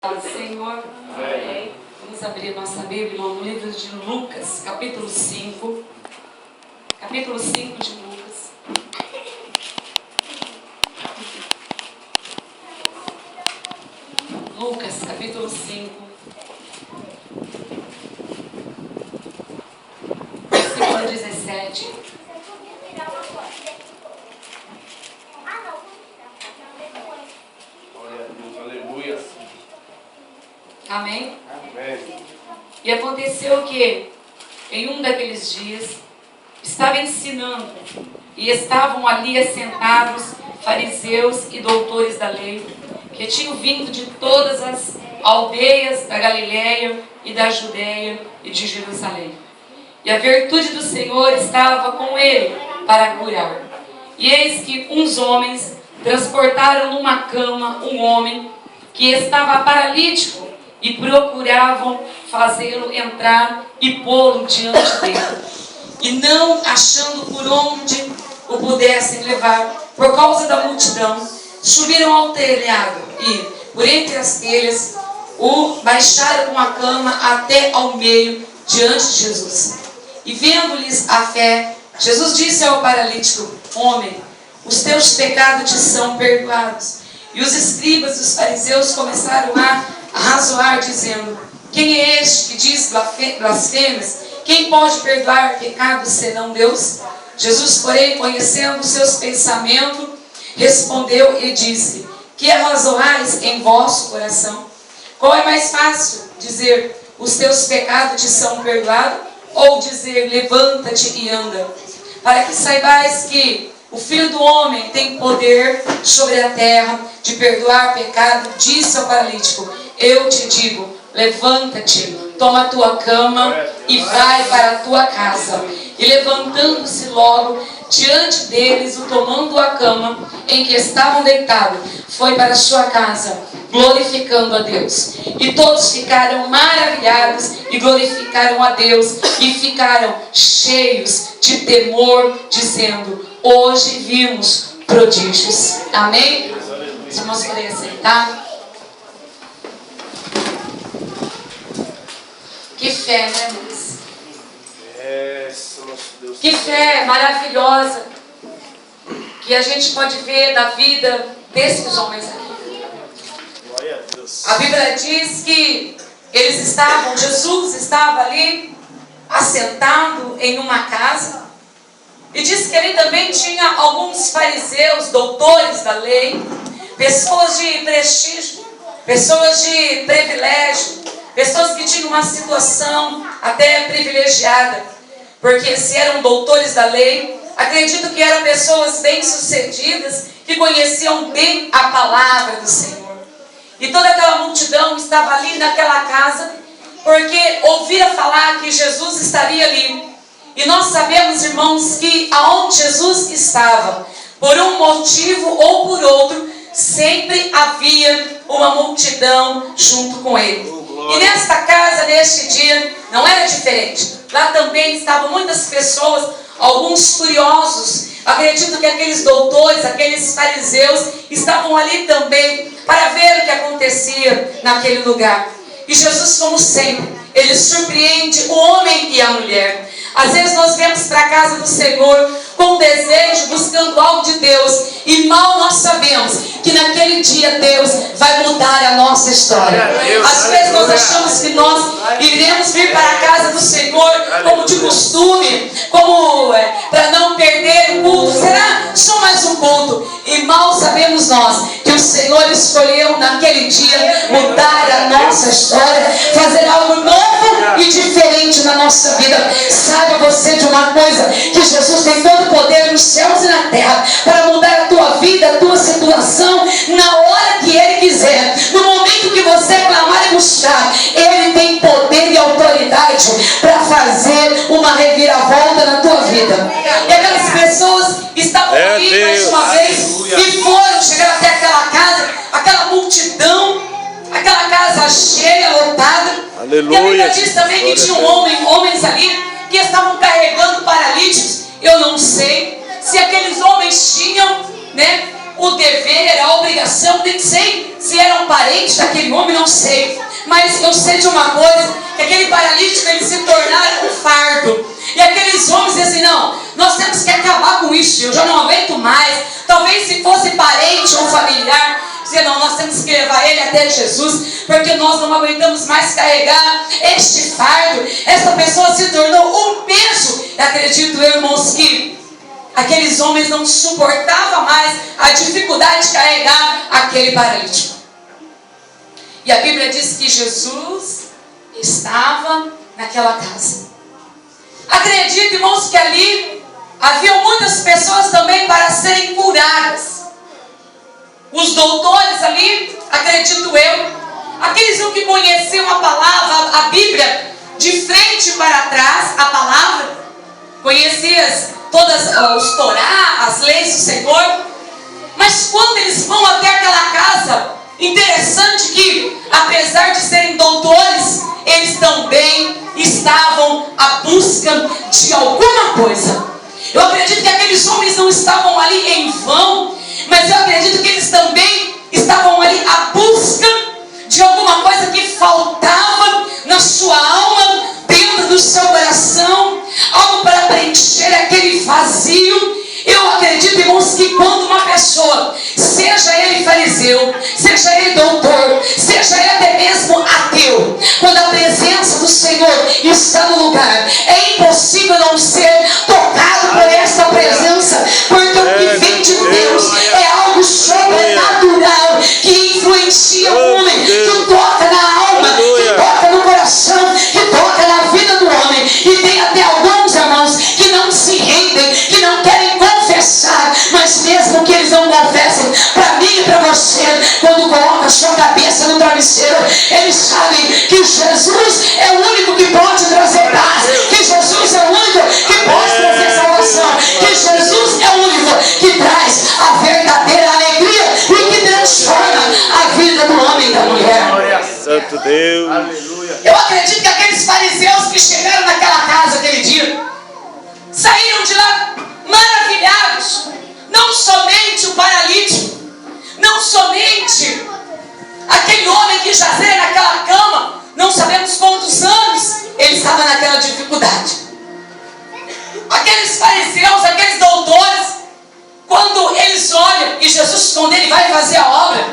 Senhor, amém. Vamos abrir nossa Bíblia, irmão, no livro de Lucas, capítulo 5. Capítulo 5 de Lucas. Lucas, capítulo 5. Versículo 17. Amém? Amém. E aconteceu que, em um daqueles dias, estava ensinando, e estavam ali assentados fariseus e doutores da lei, que tinham vindo de todas as aldeias da Galiléia e da Judéia e de Jerusalém. E a virtude do Senhor estava com ele para curar. E eis que uns homens transportaram numa cama um homem que estava paralítico, e procuravam fazê-lo entrar e pô-lo diante dele. E não achando por onde o pudessem levar, por causa da multidão, subiram ao telhado e, por entre as telhas, o baixaram com a cama até ao meio diante de Jesus. E vendo-lhes a fé, Jesus disse ao paralítico: Homem, os teus pecados te são perdoados. E os escribas e os fariseus começaram a razoar, dizendo: Quem é este que diz blasfêmias? Quem pode perdoar pecados senão Deus? Jesus, porém, conhecendo os seus pensamentos, respondeu e disse: Que arrazoais em vosso coração? Qual é mais fácil, dizer: Os teus pecados te são perdoados? Ou dizer: Levanta-te e anda? Para que saibais que o Filho do Homem tem poder sobre a terra de perdoar pecado, disse ao paralítico: Eu te digo, levanta-te, toma a tua cama e vai para a tua casa. E levantando-se logo diante deles, o tomando a cama em que estavam deitados, foi para a sua casa, glorificando a Deus. E todos ficaram maravilhados e glorificaram a Deus e ficaram cheios de temor, dizendo: Hoje vimos prodígios. Amém? Os irmãos podem aceitar? Que fé, né, irmãos? Que fé maravilhosa que a gente pode ver da vida desses homens aqui. Glória a Deus. A Bíblia diz que Jesus estava ali assentado em uma casa, e diz que ele também tinha alguns fariseus, doutores da lei, pessoas de prestígio, pessoas de privilégio, pessoas que tinham uma situação até privilegiada, porque se eram doutores da lei, acredito que eram pessoas bem-sucedidas, que conheciam bem a palavra do Senhor. E toda aquela multidão estava ali naquela casa, porque ouvira falar que Jesus estaria ali. E nós sabemos, irmãos, que aonde Jesus estava, por um motivo ou por outro, sempre havia uma multidão junto com ele. E nesta casa, neste dia, não era diferente. Lá também estavam muitas pessoas, alguns curiosos. Acredito que aqueles doutores, aqueles fariseus, estavam ali também para ver o que acontecia naquele lugar. E Jesus, como sempre, ele surpreende o homem e a mulher. Às vezes nós viemos para a casa do Senhor com desejo, buscando algo de Deus, e mal nós sabemos que naquele dia Deus vai mudar a nossa história. Às vezes nós achamos que nós iremos vir para a casa do Senhor como de costume, como para não perder o culto. Será só mais um culto? E mal sabemos nós que o Senhor escolheu naquele dia mudar a nossa história, fazer algo novo e diferente na nossa vida. Saiba você de uma coisa, que Jesus tem todo o poder nos céus e na terra para mudar a tua vida, a tua situação, na hora que Ele quiser. No momento que você clamar e buscar, Ele tem poder e autoridade para fazer uma reviravolta na tua vida. E aquelas pessoas estavam ali mais uma vez e foram chegar até aquela casa, aquela multidão, aquela casa cheia, lotada. Aleluia. E a Bíblia diz também que tinha homens ali que estavam carregando paralíticos. Eu não sei se aqueles homens tinham, o dever, a obrigação, nem sei se era um parente daquele homem, não sei. Mas eu sei de uma coisa, que aquele paralítico, ele se tornara um fardo. E aqueles homens dizem assim, não, nós temos que acabar com isso, eu já não aguento mais. Talvez se fosse parente ou familiar, dizia, não, nós temos que levar ele até Jesus, porque nós não aguentamos mais carregar este fardo. Essa pessoa se tornou um peso. E acredito eu, irmãos, que aqueles homens não suportavam mais a dificuldade de carregar aquele paralítico. E a Bíblia diz que Jesus estava naquela casa. Acredito, irmãos, que ali havia muitas pessoas também para serem curadas. Os doutores ali, acredito eu, aqueles que conheciam a palavra, a Bíblia, de frente para trás, a palavra, conheciam todas os Torá, as leis do Senhor, mas quando eles vão até aquela casa, interessante que, apesar de serem doutores, eles também estavam à busca de alguma coisa. Eu acredito que aqueles homens não estavam ali em vão, mas eu acredito que eles também estavam ali à busca de alguma coisa que faltava na sua alma, dentro do seu coração, algo para preencher aquele vazio. Eu acredito, irmãos, que quando uma pessoa, seja ele fariseu, seja ele doutor, seja ele até mesmo ateu, quando a presença do Senhor está no lugar, é impossível não ser tocado por essa presença, porque o que vem de Deus é algo sobrenatural, que influencia o homem, que toca na alma, que toca no coração, que toca na vida do homem. E tem até alguns, irmãos, que não se rendem, que não querem confessar, mas mesmo que eles não confessem, para mim e para você, quando coloca a sua cabeça no travesseiro, eles sabem que Jesus é o único que pode trazer paz, que Jesus é o único que pode trazer salvação, que Jesus é o único que traz a verdadeira alegria e que transforma a vida do homem e da mulher. Glória a Santo Deus. Aleluia. Eu acredito que aqueles fariseus que chegaram naquela casa aquele dia, saíram de lá maravilhados. Não somente o paralítico, não somente aquele homem que jazia naquela cama, não sabemos quantos anos ele estava naquela dificuldade. Aqueles fariseus, aqueles doutores, quando eles olham e Jesus, quando ele vai fazer a obra,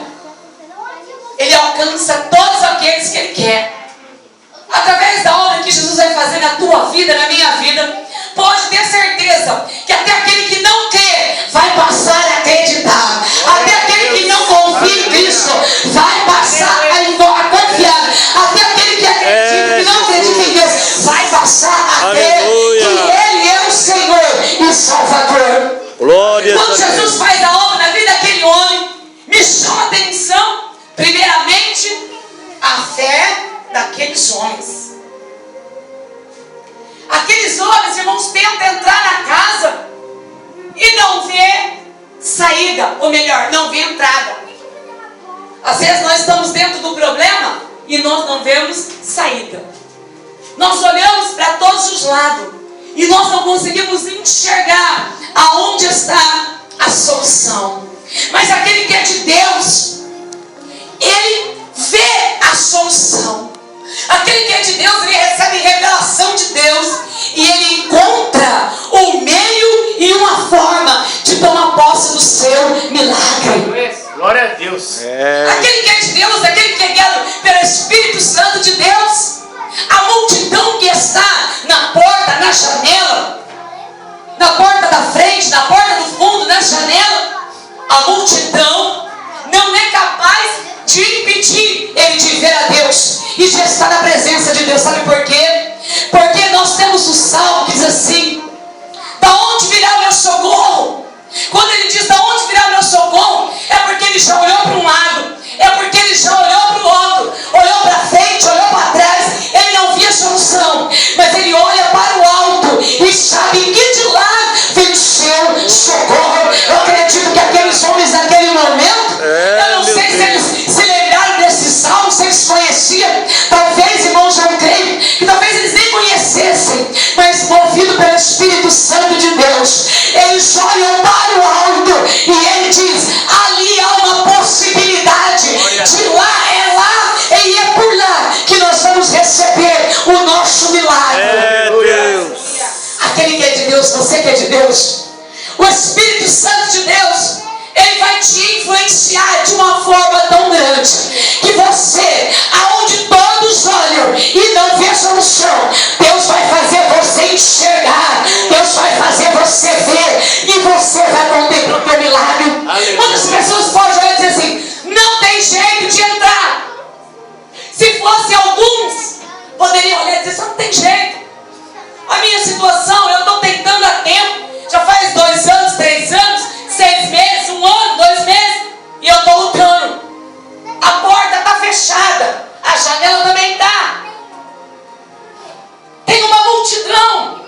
ele alcança todos aqueles que ele quer. Através da obra que Jesus vai fazer na tua vida, na minha vida, pode ter certeza que até aquele que não crê vai passar a acreditar. Até aquele que não confia em Cristo vai passar a confiar. Até aquele que acredita, que não acredita em Deus, vai passar a crer que Ele é o Senhor e Salvador. Glória a Quando Deus. Jesus faz a obra na vida daquele homem, me chama a atenção, primeiramente, a fé daqueles homens. Aqueles homens, irmãos, tentam entrar na casa e não vê saída, ou melhor, não vê entrada. Às vezes nós estamos dentro do problema e nós não vemos saída. Nós olhamos para todos os lados e nós não conseguimos enxergar aonde está a solução. Mas aquele que é de Deus, ele vê a solução. Aquele que é de Deus, ele recebe revelação de Deus e ele encontra um meio e uma forma de tomar posse do seu milagre. Glória a Deus. Aquele que é de Deus, aquele que é guiado pelo Espírito Santo de Deus, a multidão que está na porta, na janela, na porta da frente, na porta do fundo, na janela, a multidão não é capaz de impedir ele de ver a Deus e de estar na presença de Deus. Sabe por quê? Porque nós temos o salmo que diz assim: da onde virá o meu socorro? Quando ele diz da onde virá o meu socorro, é porque ele já olhou para um lado, é porque ele já olhou para o outro, olhou para frente, olhou para trás, ele não via solução, mas ele olha para o alto e sabe que de lá vem o seu socorro. Eu acredito que aqueles homens naquele momento, eu não sei se eles se lembraram desse salmo, se eles conheciam, talvez, irmãos, eu creio que talvez eles nem conhecessem, mas movido pelo Espírito Santo de Deus, eles olham para o alto e ele diz: vamos receber o nosso milagre. É Deus. Aquele que é de Deus, você que é de Deus, o Espírito Santo de Deus, ele vai te influenciar de uma forma tão grande que você, aonde todos olham e não vejam no chão, Deus vai fazer você enxergar, Deus vai fazer você ver e você vai contemplar o teu milagre. Muitas pessoas podem olhar e dizer assim: não tem jeito de entrar. Se fosse alguns, poderiam olhar e dizer: não tem jeito. A minha situação, eu estou tentando há tempo, já faz 2 anos, 3 anos, 6 meses, 1 ano, 2 meses, e eu estou lutando. A porta está fechada, a janela também está. Tem uma multidão.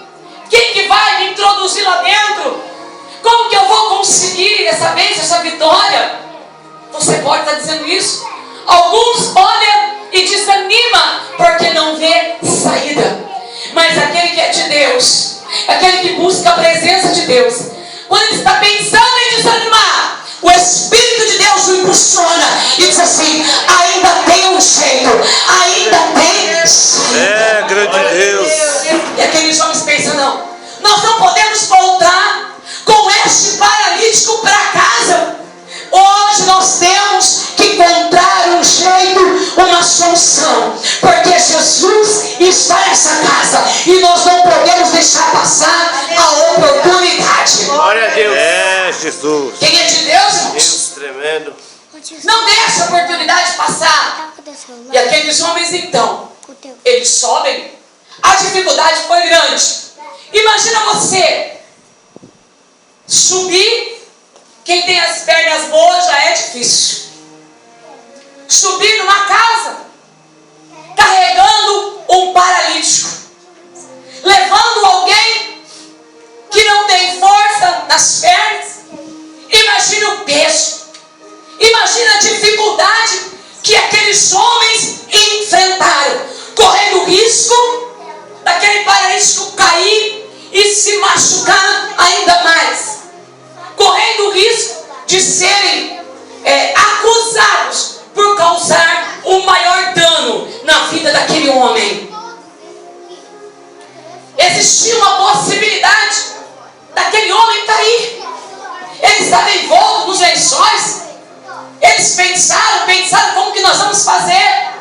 Quem que vai me introduzir lá dentro? Como que eu vou conseguir essa bênção, essa vitória? Você pode estar dizendo isso. Alguns olham e desanimam porque não vê saída. Mas aquele que é de Deus, aquele que busca a presença de Deus, quando ele está pensando em desanimar, o Espírito de Deus o impulsiona e diz assim: ainda tem um jeito, ainda tem saída. É, grande Deus. E aqueles homens pensam: não, nós não podemos voltar com este paralítico para casa. Hoje nós temos que encontrar um jeito, uma solução, porque Jesus está nessa casa e nós não podemos deixar passar a oportunidade. Glória a Deus. É, Jesus. Quem é de Deus, irmãos, Deus tremendo. não deixa a oportunidade passar. E aqueles homens então, eles sobem. A dificuldade foi grande. Imagina você subir. Quem tem as pernas boas já é difícil. Subir numa casa, carregando um paralítico, levando alguém que não tem força nas pernas. Imagina o peso. Imagina a dificuldade que aqueles homens enfrentaram, correndo o risco daquele paralítico cair e se machucar ainda mais, correndo o risco de serem acusados por causar o maior dano na vida daquele homem. Existia uma possibilidade daquele homem cair. Ele estava envolto nos lençóis. Eles pensaram como que nós vamos fazer.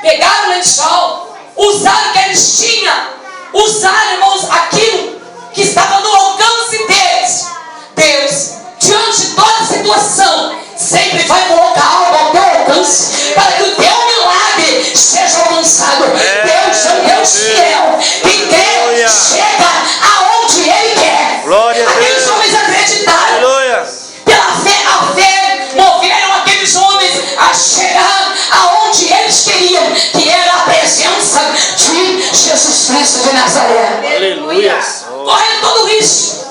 Pegaram o lençol, usaram o que eles tinham, usaram, irmãos, aquilo que estava no alcance deles. Deus, diante de toda situação, sempre vai colocar algo ao teu alcance para que o teu milagre seja alcançado. Deus é um Deus fiel, que Deus chega aonde Ele quer. Glória a Deus. Aqueles homens acreditaram. Aleluia. Pela fé, a fé moveram aqueles homens a chegar aonde eles queriam, que era a presença de Jesus Cristo de Nazaré. Aleluia. Correndo todo o risco.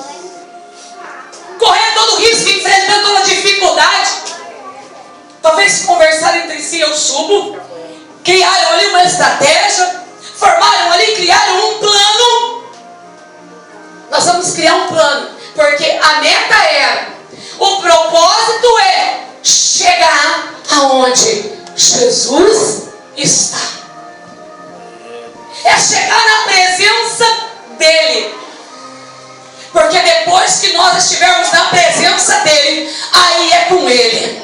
Correndo todo o risco, enfrentando toda a dificuldade. Talvez conversaram entre si: eu subo. Criaram ali uma estratégia. Formaram ali, criaram um plano. Nós vamos criar um plano, porque a meta era, o propósito é chegar aonde Jesus está. É chegar na presença dele. Porque depois que nós estivermos na presença dele, aí é com ele.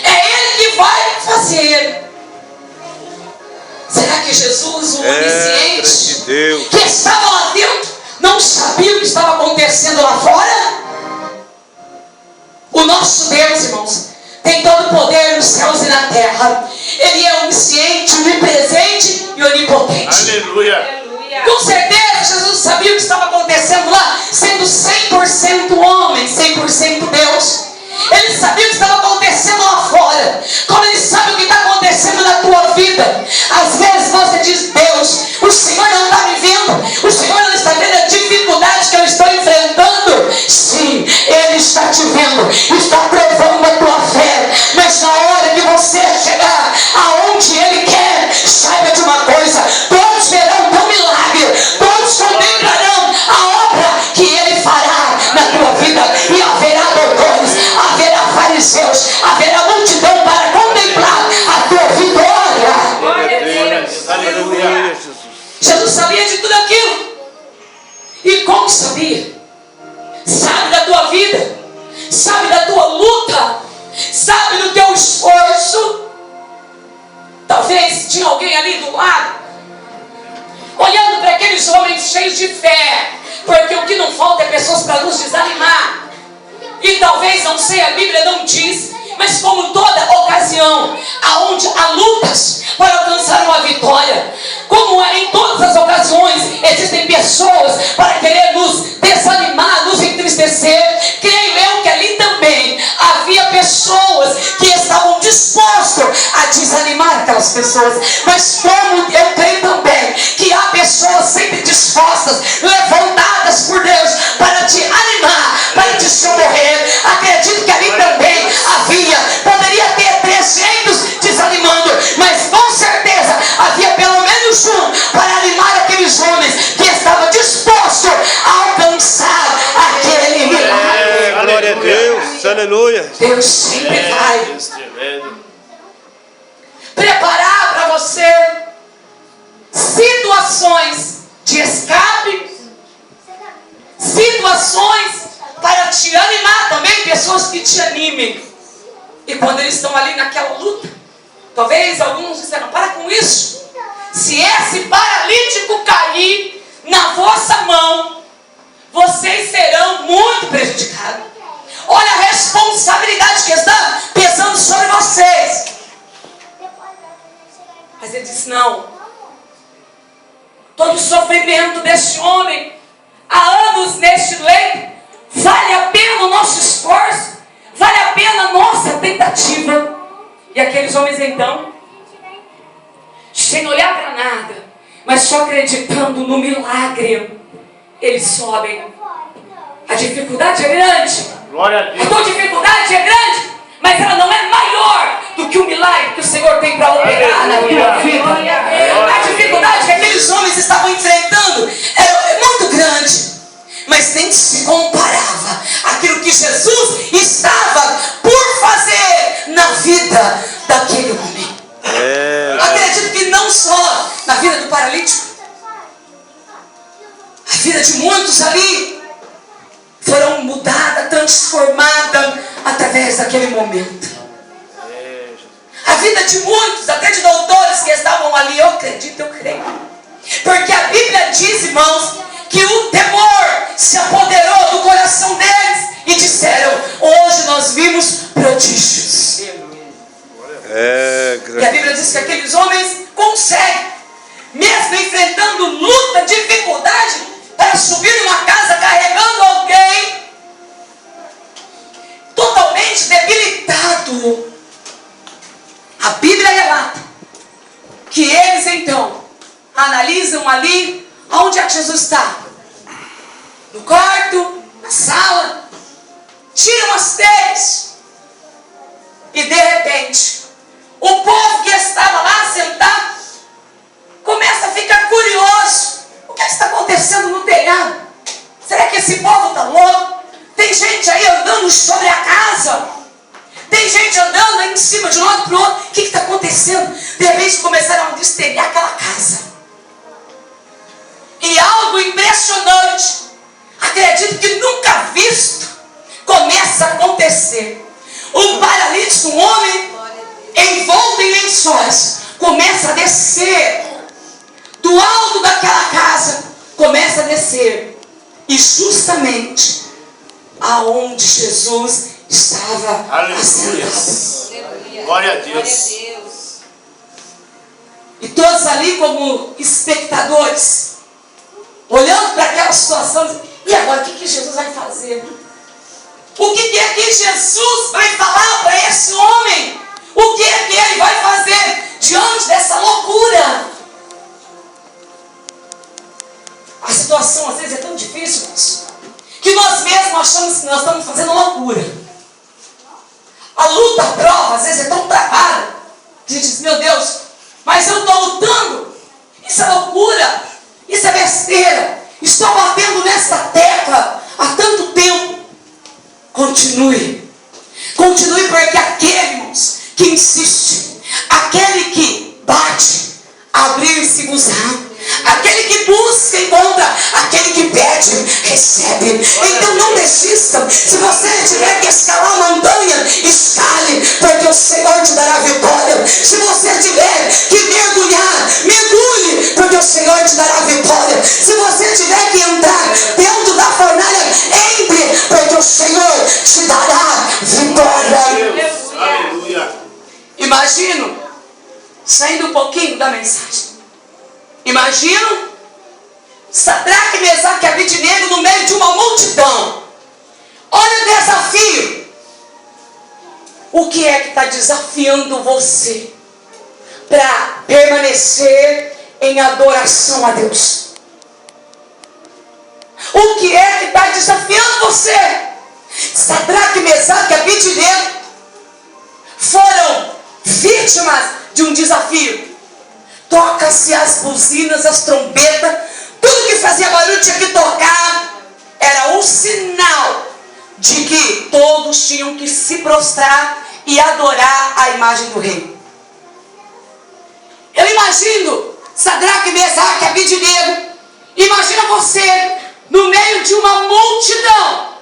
É ele que vai fazer. Será que Jesus, o onisciente, que estava lá dentro, não sabia o que estava acontecendo lá fora? O nosso Deus, irmãos, tem todo o poder nos céus e na terra. Ele é onisciente, onipresente e onipotente. Aleluia. Com certeza Jesus sabia o que estava acontecendo lá, sendo 100% homem, 100% Deus. Ele sabia o que estava acontecendo lá fora. Como ele sabe o que está acontecendo na tua vida. Às vezes você diz: Deus, o Senhor não está me vendo, o Senhor não está vendo a dificuldade que eu estou enfrentando. Sim, Ele está te vendo, está provando a tua fé. Mas na hora que você chegar aonde Ele quer, saiba de uma coisa: todos verão o teu milagre, todos contemplarão a obra que Ele fará na tua vida. E haverá doutores, haverá fariseus, haverá multidão para contemplar E como sabia? Sabe da tua vida, sabe da tua luta, sabe do teu esforço. Talvez tinha alguém ali do lado, olhando para aqueles homens cheios de fé, porque o que não falta é pessoas para nos desanimar. E talvez, não sei, a Bíblia não diz, mas como toda ocasião aonde há lutas para alcançar uma vitória, como em todas as ocasiões existem pessoas para querer nos desanimar, nos entristecer, creio eu que ali também havia pessoas que estavam dispostas a desanimar aquelas pessoas. Mas como eu creio também que há pessoas sempre dispostas, levantadas por Deus para te animar, para te socorrer, acredito que ali também poderia ter 300 desanimando, mas com certeza havia pelo menos um para animar aqueles homens que estavam dispostos a alcançar aquele milagre. Glória a Deus, aleluia. Deus sempre vai preparar para você situações de escape, situações para te animar também, pessoas que te animem. E quando eles estão ali naquela luta, talvez alguns disseram: para com isso, se esse paralítico cair na vossa mão, vocês serão muito prejudicados. Olha a responsabilidade que está pesando sobre vocês. Mas ele disse: não, todo o sofrimento deste homem, há anos neste leito, vale a pena o nosso esforço, vale a pena a nossa tentativa. E aqueles homens então, sem olhar para nada, mas só acreditando no milagre, eles sobem. A dificuldade é grande, Glória a Deus. a tua dificuldade é grande, mas ela não é maior do que o milagre que o Senhor tem para operar na tua vida. A dificuldade que aqueles homens estavam enfrentando era muito grande, mas nem se comparava àquilo que Jesus estava por fazer na vida daquele homem. Acredito que não só na vida do paralítico, a vida de muitos ali foram mudadas, transformadas através daquele momento. A vida de muitos, até de doutores que estavam ali, eu acredito, eu creio. Porque a Bíblia diz, irmãos, que o temor se apoderou do coração deles e disseram: hoje nós vimos prodígios. E a Bíblia diz que aqueles homens conseguem, mesmo enfrentando luta, dificuldade, para subir numa casa carregando alguém totalmente debilitado. A Bíblia relata que eles então analisam ali onde é que Jesus está. No quarto, na sala, tiram as telhas e de repente o povo que estava lá sentado começa a ficar curioso. O que está acontecendo no telhado? Será que esse povo está louco? Tem gente aí andando sobre a casa, tem gente andando aí em cima de um lado para o outro. O que está acontecendo? De repente começaram a destelhar aquela casa, e algo impressionante, acredito que nunca visto, começa a acontecer. Um paralítico, um homem envolto em lençóis, começa a descer do alto daquela casa, começa a descer, e justamente aonde Jesus estava assentado. Glória a Deus. E todos ali como espectadores, olhando para aquela situação, e agora o que Jesus vai fazer? O que é que Jesus vai falar para esse homem? O que é que ele vai fazer diante dessa loucura? A situação às vezes é tão difícil, que nós mesmos achamos que nós estamos fazendo loucura. A luta, a prova, às vezes é tão travada, que a gente diz: meu Deus, mas eu estou lutando. Isso é loucura, isso é besteira. Estou batendo nessa tecla há tanto tempo. Continue, continue, porque aquele, irmãos, que insiste, aquele que bate, abrir-se-vos-á. Aquele que busca, encontra. aquele que pede, recebe. Então não desista. Se você tiver que escalar uma montanha, escale, porque o Senhor te dará vitória. Se você tiver que mergulhar, mergulhe, porque o Senhor te dará vitória. Se você tiver que entrar dentro da fornalha, entre, porque o Senhor te dará vitória. Aleluia. Imagino, saindo um pouquinho da mensagem, imagino Sadraque, Mesaque e Abednego no meio de uma multidão. Olha o desafio. O que é que está desafiando você para permanecer em adoração a Deus? O que é que está desafiando você? Sadraque, Mesaque e Abednego foram vítimas de um desafio. Toca-se as buzinas, as trombetas, tudo que fazia barulho tinha que tocar. Era um sinal de que todos tinham que se prostrar e adorar a imagem do rei. Eu imagino Sadraque, Mesaque e Abednego. Imagina você no meio de uma multidão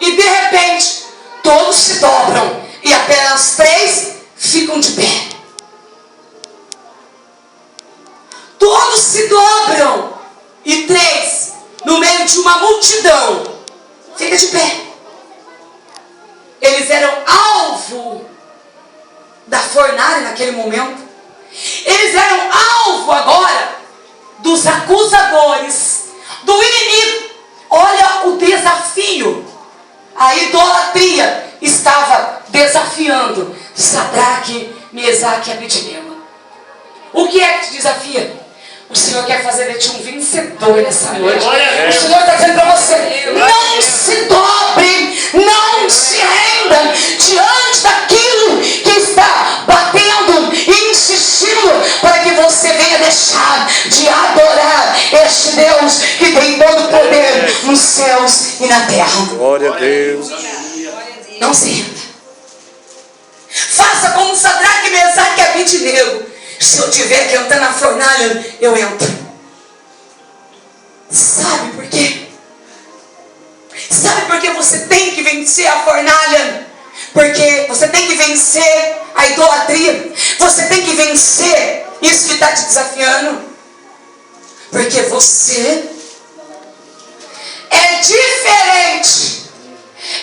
e de repente todos se dobram e apenas 3 ficam de pé. Todos se dobram e 3 no meio de uma multidão fica de pé. Eles eram alvo da fornalha naquele momento. Eles eram alvo agora dos acusadores, do inimigo. Olha o desafio. A idolatria estava desafiando Sadraque, Mesaque e Abednego. O que é que te desafia? O Senhor quer fazer de ti um vencedor nessa noite. O Senhor está dizendo para você: não se dobre, não se renda diante daquilo que está batendo e insistindo para que você venha deixar de adorar este Deus que tem todo o poder nos céus e na terra. Glória a Deus. Não se renda. Faça como Sadraque, Mesaque e Abednego. Se eu tiver que entrar na fornalha, eu entro. Sabe por quê? Sabe por que você tem que vencer a fornalha? Porque você tem que vencer a idolatria. Você tem que vencer isso que está te desafiando. Porque você é diferente,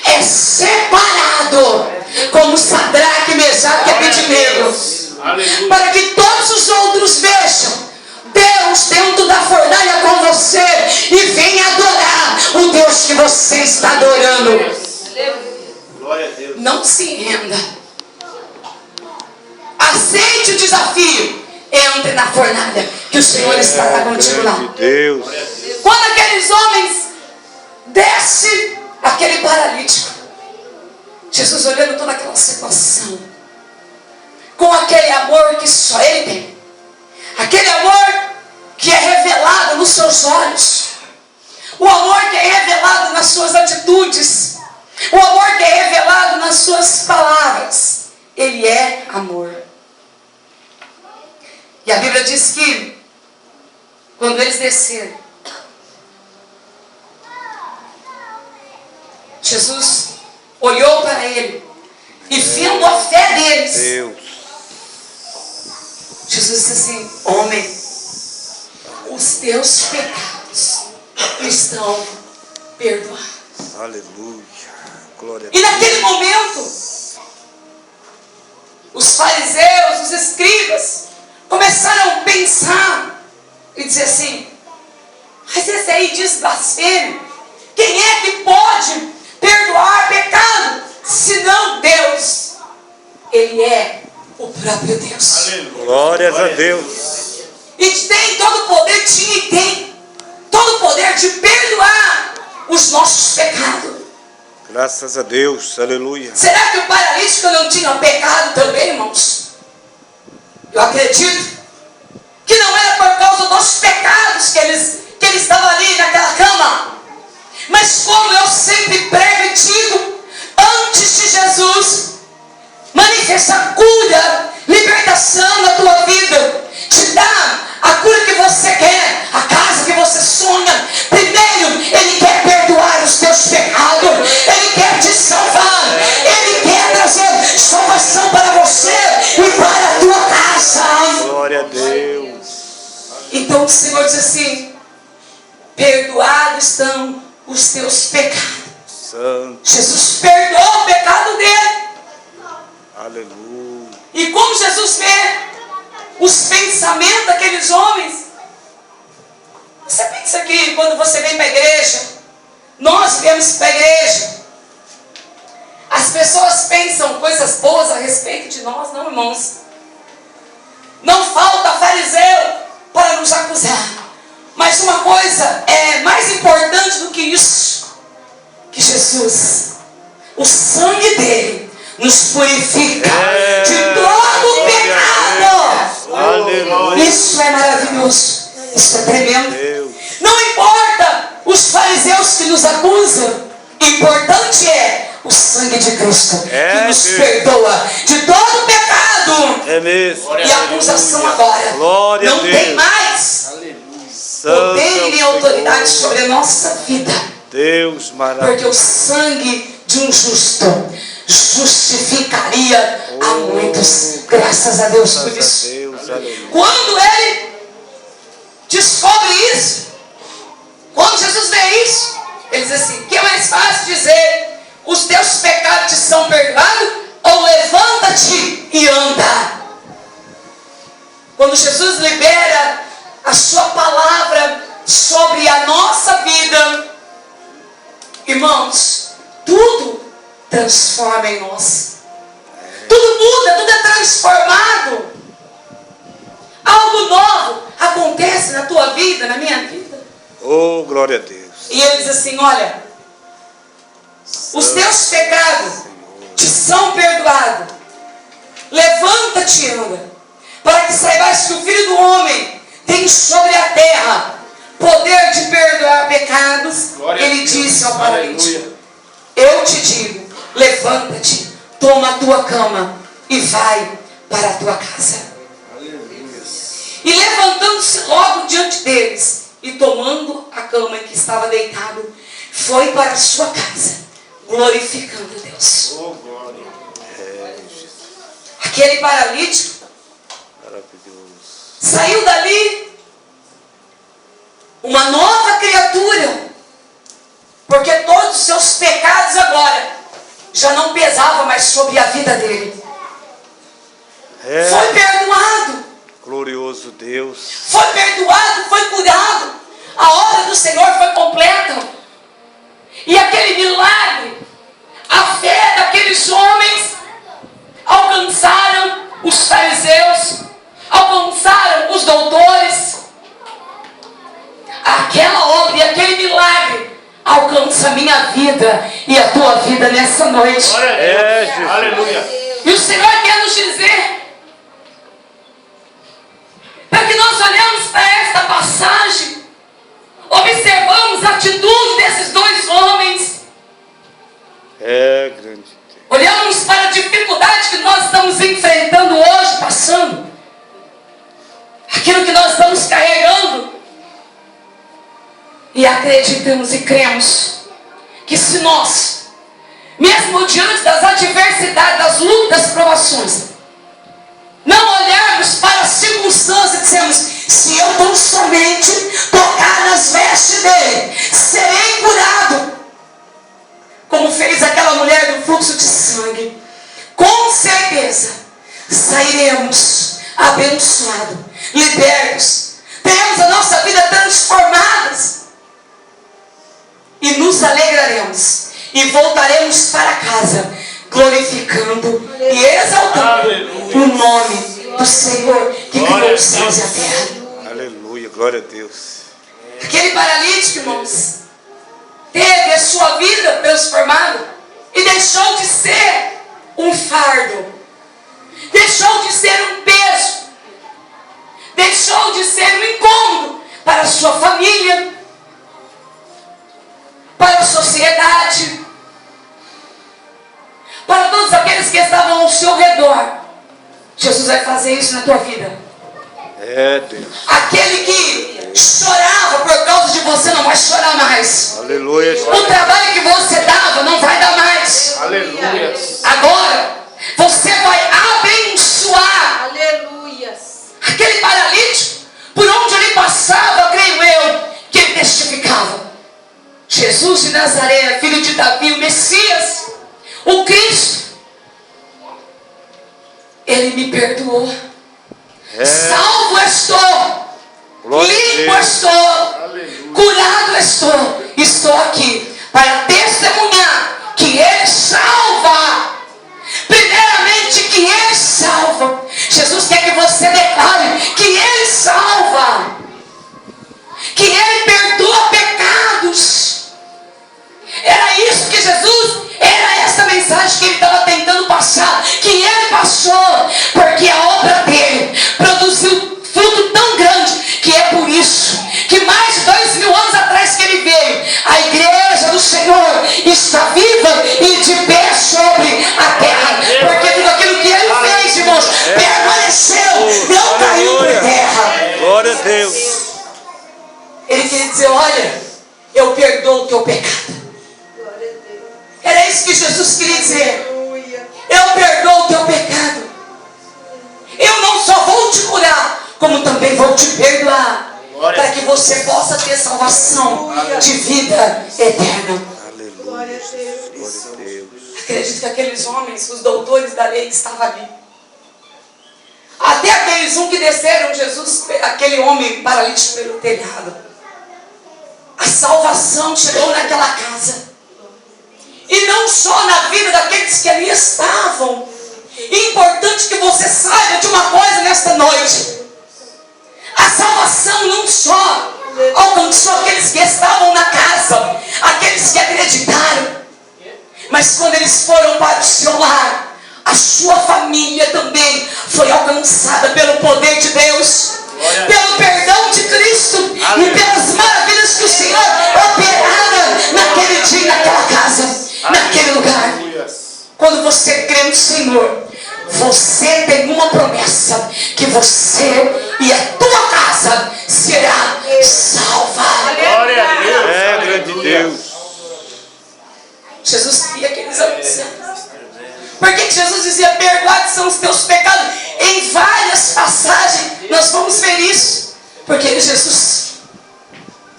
é separado, como Sadraque, Mesaque e Abednego. Para que todos os outros vejam Deus dentro da fornalha com você e venha adorar o Deus que você está adorando. Glória a Deus. Não se renda. Aceite o desafio. Entre na fornalha, que o Senhor estará contigo lá. Deus. Quando aqueles homens desce aquele paralítico, Jesus olhando toda aquela situação, com aquele amor que só Ele tem, aquele amor que é revelado nos seus olhos, o amor que é revelado nas suas atitudes, o amor que é revelado nas suas palavras. Ele é amor. E a Bíblia diz que quando eles desceram, Jesus olhou para ele e vendo a fé deles, Deus. Jesus disse assim: homem, os teus pecados estão perdoados. Aleluia. Glória a E Deus. naquele momento, os fariseus, os escribas, começaram a pensar e dizer assim: mas esse aí diz blasfêmia. Quem é que pode perdoar pecado, senão Deus? Ele é o próprio Deus. Glórias a Deus. E tem todo o poder, tinha e tem todo o poder de perdoar os nossos pecados. Graças a Deus. Aleluia. Será que o paralítico não tinha pecado também, irmãos? Eu acredito que não era por causa dos pecados que ele estava ali naquela cama. Mas como eu sempre prego e digo, antes de Jesus manifestar cura, libertação na tua vida, te dá a cura que você quer, a casa que você sonha, Então o Senhor diz assim: perdoados estão os teus pecados. Santo. Jesus perdoou o pecado dele. Aleluia. E como Jesus vê os pensamentos daqueles homens, você pensa que quando você vem para a igreja, nós viemos para a igreja, as pessoas pensam coisas boas a respeito de nós? Não, irmãos. Não falta fariseu para nos acusar. Mas uma coisa é mais importante do que isso: que Jesus, o sangue dele, nos purifica de todo pecado. Aleluia. Isso é maravilhoso. Isso é tremendo. Deus. Não importa os fariseus que nos acusam. Importante é o sangue de Cristo que nos perdoa de todo pecado. É mesmo. E a acusação agora Glória não a Deus. tem mais poder e nem autoridade sobre a nossa vida. Deus maravilhoso. Porque o sangue de um justo justificaria a muitos. Graças a Deus por isso. Deus, aleluia. Quando ele descobre isso, quando Jesus vê isso, ele diz assim: que é mais fácil dizer, os teus pecados te são perdoados, ou levanta-te e anda? Quando Jesus libera a sua palavra sobre a nossa vida, irmãos, tudo transforma em nós. Tudo muda, tudo é transformado. Algo novo acontece na tua vida, na minha vida. Oh, glória a Deus. E ele diz assim: olha, os teus pecados te são perdoados. Levanta-te e anda, para que saibas que o Filho do Homem tem sobre a terra poder de perdoar pecados. Glória Ele a Deus. disse ao paralítico: Aleluia. eu te digo, levanta-te, toma a tua cama e vai para a tua casa. E levantando-se logo diante deles, e tomando a cama em que estava deitado, foi para a sua casa, glorificando a Deus. Oh, glória. Aquele paralítico Maravilhoso. saiu dali uma nova criatura, porque todos os seus pecados agora já não pesavam mais sobre a vida dele. Foi perdoado. Glorioso Deus. Foi perdoado, foi curado. A obra do Senhor foi completa. E aquele milagre, a fé daqueles homens alcançaram os fariseus, alcançaram os doutores. Aquela obra e aquele milagre alcança a minha vida e a tua vida nessa noite. Aleluia. E o Senhor quer nos dizer, para que nós olhamos para esta passagem, observamos a atitude desses dois homens, Grande Deus. olhamos para a dificuldade que nós estamos enfrentando hoje, passando, aquilo que nós estamos carregando, e acreditamos e cremos que se nós, mesmo diante das adversidades, das lutas, das provações, não olharmos para as circunstâncias e dizemos: se eu tão somente tocar nas vestes dele, serei curado, como fez aquela mulher do fluxo de sangue, com certeza sairemos abençoados, libertos, teremos a nossa vida transformada e nos alegraremos e voltaremos para casa glorificando e exaltando o nome do Senhor que criou os céus e a terra. Aleluia. Glória a Deus. Aquele paralítico, irmãos, teve a sua vida transformada e deixou de ser um fardo, deixou de ser um peso, deixou de ser um incômodo para a sua família, para a sociedade, para todos aqueles que estavam ao seu redor. Jesus vai fazer isso na tua vida. Deus. Aquele que chorava por causa de você não vai chorar mais. Aleluia. O trabalho que você dava não vai dar mais. Aleluia. Agora você vai abençoar. Aleluias. Aquele paralítico, por onde ele passou, Jesus de Nazaré, filho de Davi, o Messias, o Cristo, Ele me perdoou. Salvo estou, limpo estou, curado estou. Estou aqui para testemunhar que Ele salva. Primeiramente que Ele salva. Jesus quer que você declare que Ele salva, que Ele perdoa pecados. Era isso que Jesus, era essa mensagem que Ele estava tentando passar, que Ele passou, porque a obra dele produziu fruto tão grande, que é por isso que mais de 2000 anos atrás que Ele veio, a igreja do Senhor está viva e de pé sobre a terra, porque tudo aquilo que Ele fez, irmãos, permaneceu, não caiu por terra. Glória a Deus. Ele queria dizer, olha, eu perdoo o teu pecado. Era isso que Jesus queria dizer. Eu perdoo o teu pecado. Eu não só vou te curar, como também vou te perdoar, para que você possa ter salvação de vida eterna. Aleluia. Glória a Deus. Acredito que aqueles homens, os doutores da lei que estavam ali, até aqueles que desceram Jesus, aquele homem paralítico pelo telhado, a salvação chegou naquela casa. E não só na vida daqueles que ali estavam. É importante que você saiba de uma coisa nesta noite. A salvação não só alcançou aqueles que estavam na casa, aqueles que acreditaram, mas quando eles foram para o seu lar, a sua família também foi alcançada pelo poder de Deus, pelo perdão de Cristo e pelas maravilhas que o Senhor operara naquele dia, naquela casa, naquele lugar. Quando você crê no Senhor, você tem uma promessa, que você e a tua casa será salva. Glória a Deus. É, grande Deus. Jesus queria que eles anunciassem. Por que Jesus dizia, perdoados são os teus pecados? Em várias passagens nós vamos ver isso. Porque Jesus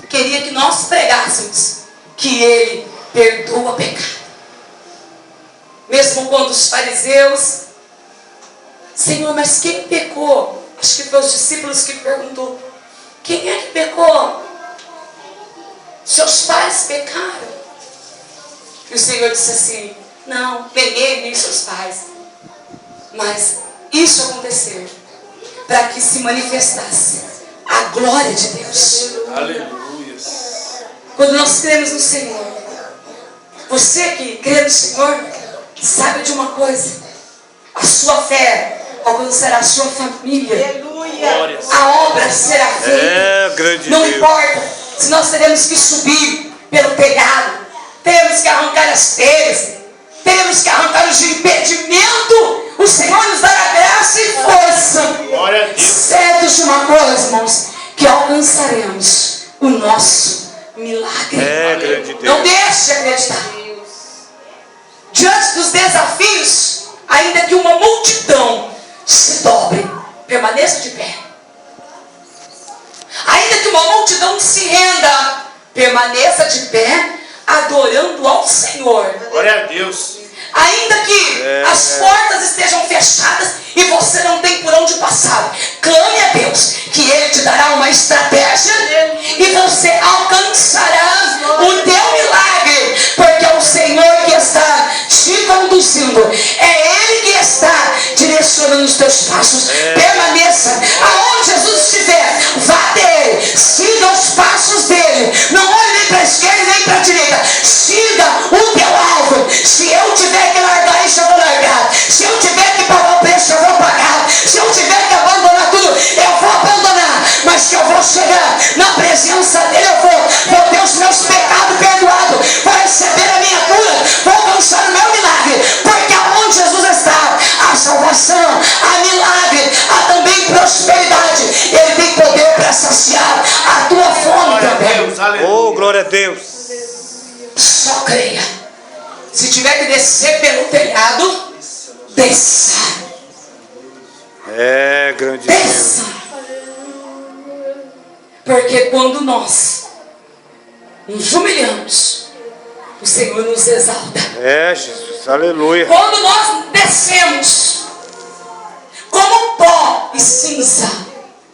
queria que nós pregássemos que Ele perdoa pecado. Mesmo quando os fariseus, Senhor, mas quem pecou? Acho que foi os discípulos que perguntou, quem é que pecou? Seus pais pecaram. E o Senhor disse assim, não, nem ele, nem seus pais. Mas isso aconteceu para que se manifestasse a glória de Deus. Aleluia. Quando nós cremos no Senhor, você que crê no Senhor, sabe de uma coisa, a sua fé alcançará a sua família. A obra será feita. É, grande não Deus. importa se nós teremos que subir pelo telhado, temos que arrancar as telhas, temos que arrancar os impedimentos. O Senhor nos dará graça e força. Glória a Deus. Certos de uma coisa, irmãos, que alcançaremos o nosso milagre. É, grande Deus. Não deixe de acreditar. Diante dos desafios, ainda que uma multidão se dobre, permaneça de pé. Ainda que uma multidão se renda, permaneça de pé, adorando ao Senhor. Glória a Deus. Ainda que as portas estejam fechadas e você não tem por onde passar, clame a Deus, que Ele te dará uma estratégia e você alcançará o teu milagre, porque é o Senhor que está te conduzindo, é Ele que está direcionando os teus passos. Permaneça aonde Jesus estiver, vá dele, siga os passos dele, não olhe nem para a esquerda nem para a direita, siga o teu alvo. Se eu tiver que largar isso, eu vou largar. Se eu tiver que pagar o preço, eu vou pagar. Se eu tiver que abandonar tudo, eu vou abandonar. Mas que eu vou chegar na presença dele, eu vou ter os meus pecados perdoados, vou receber a minha cura, vou alcançar o meu milagre. Porque aonde Jesus está, há salvação, há milagre, há também prosperidade. Ele tem poder para saciar a tua fome também. Oh, glória a Deus. Só creia. Se tiver que descer pelo telhado, desça. É, grande Deus. Desça. Porque quando nós nos humilhamos o Senhor nos exalta. É, Jesus. Aleluia. Quando nós descemos como pó e cinza,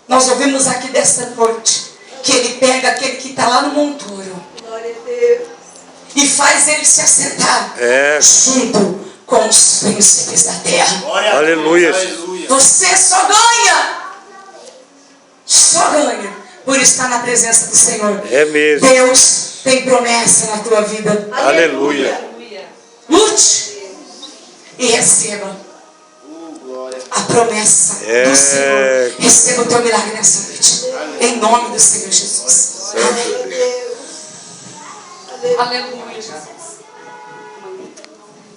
nós ouvimos aqui desta noite que Ele pega aquele que está lá no monturo e faz ele se assentar junto com os príncipes da terra. Aleluia. Você só ganha por estar na presença do Senhor. É mesmo. Deus tem promessa na tua vida. Aleluia. Lute e receba a promessa do Senhor. Receba o teu milagre nessa noite. Em nome do Senhor Jesus. Santo Deus. Aleluia, Jesus.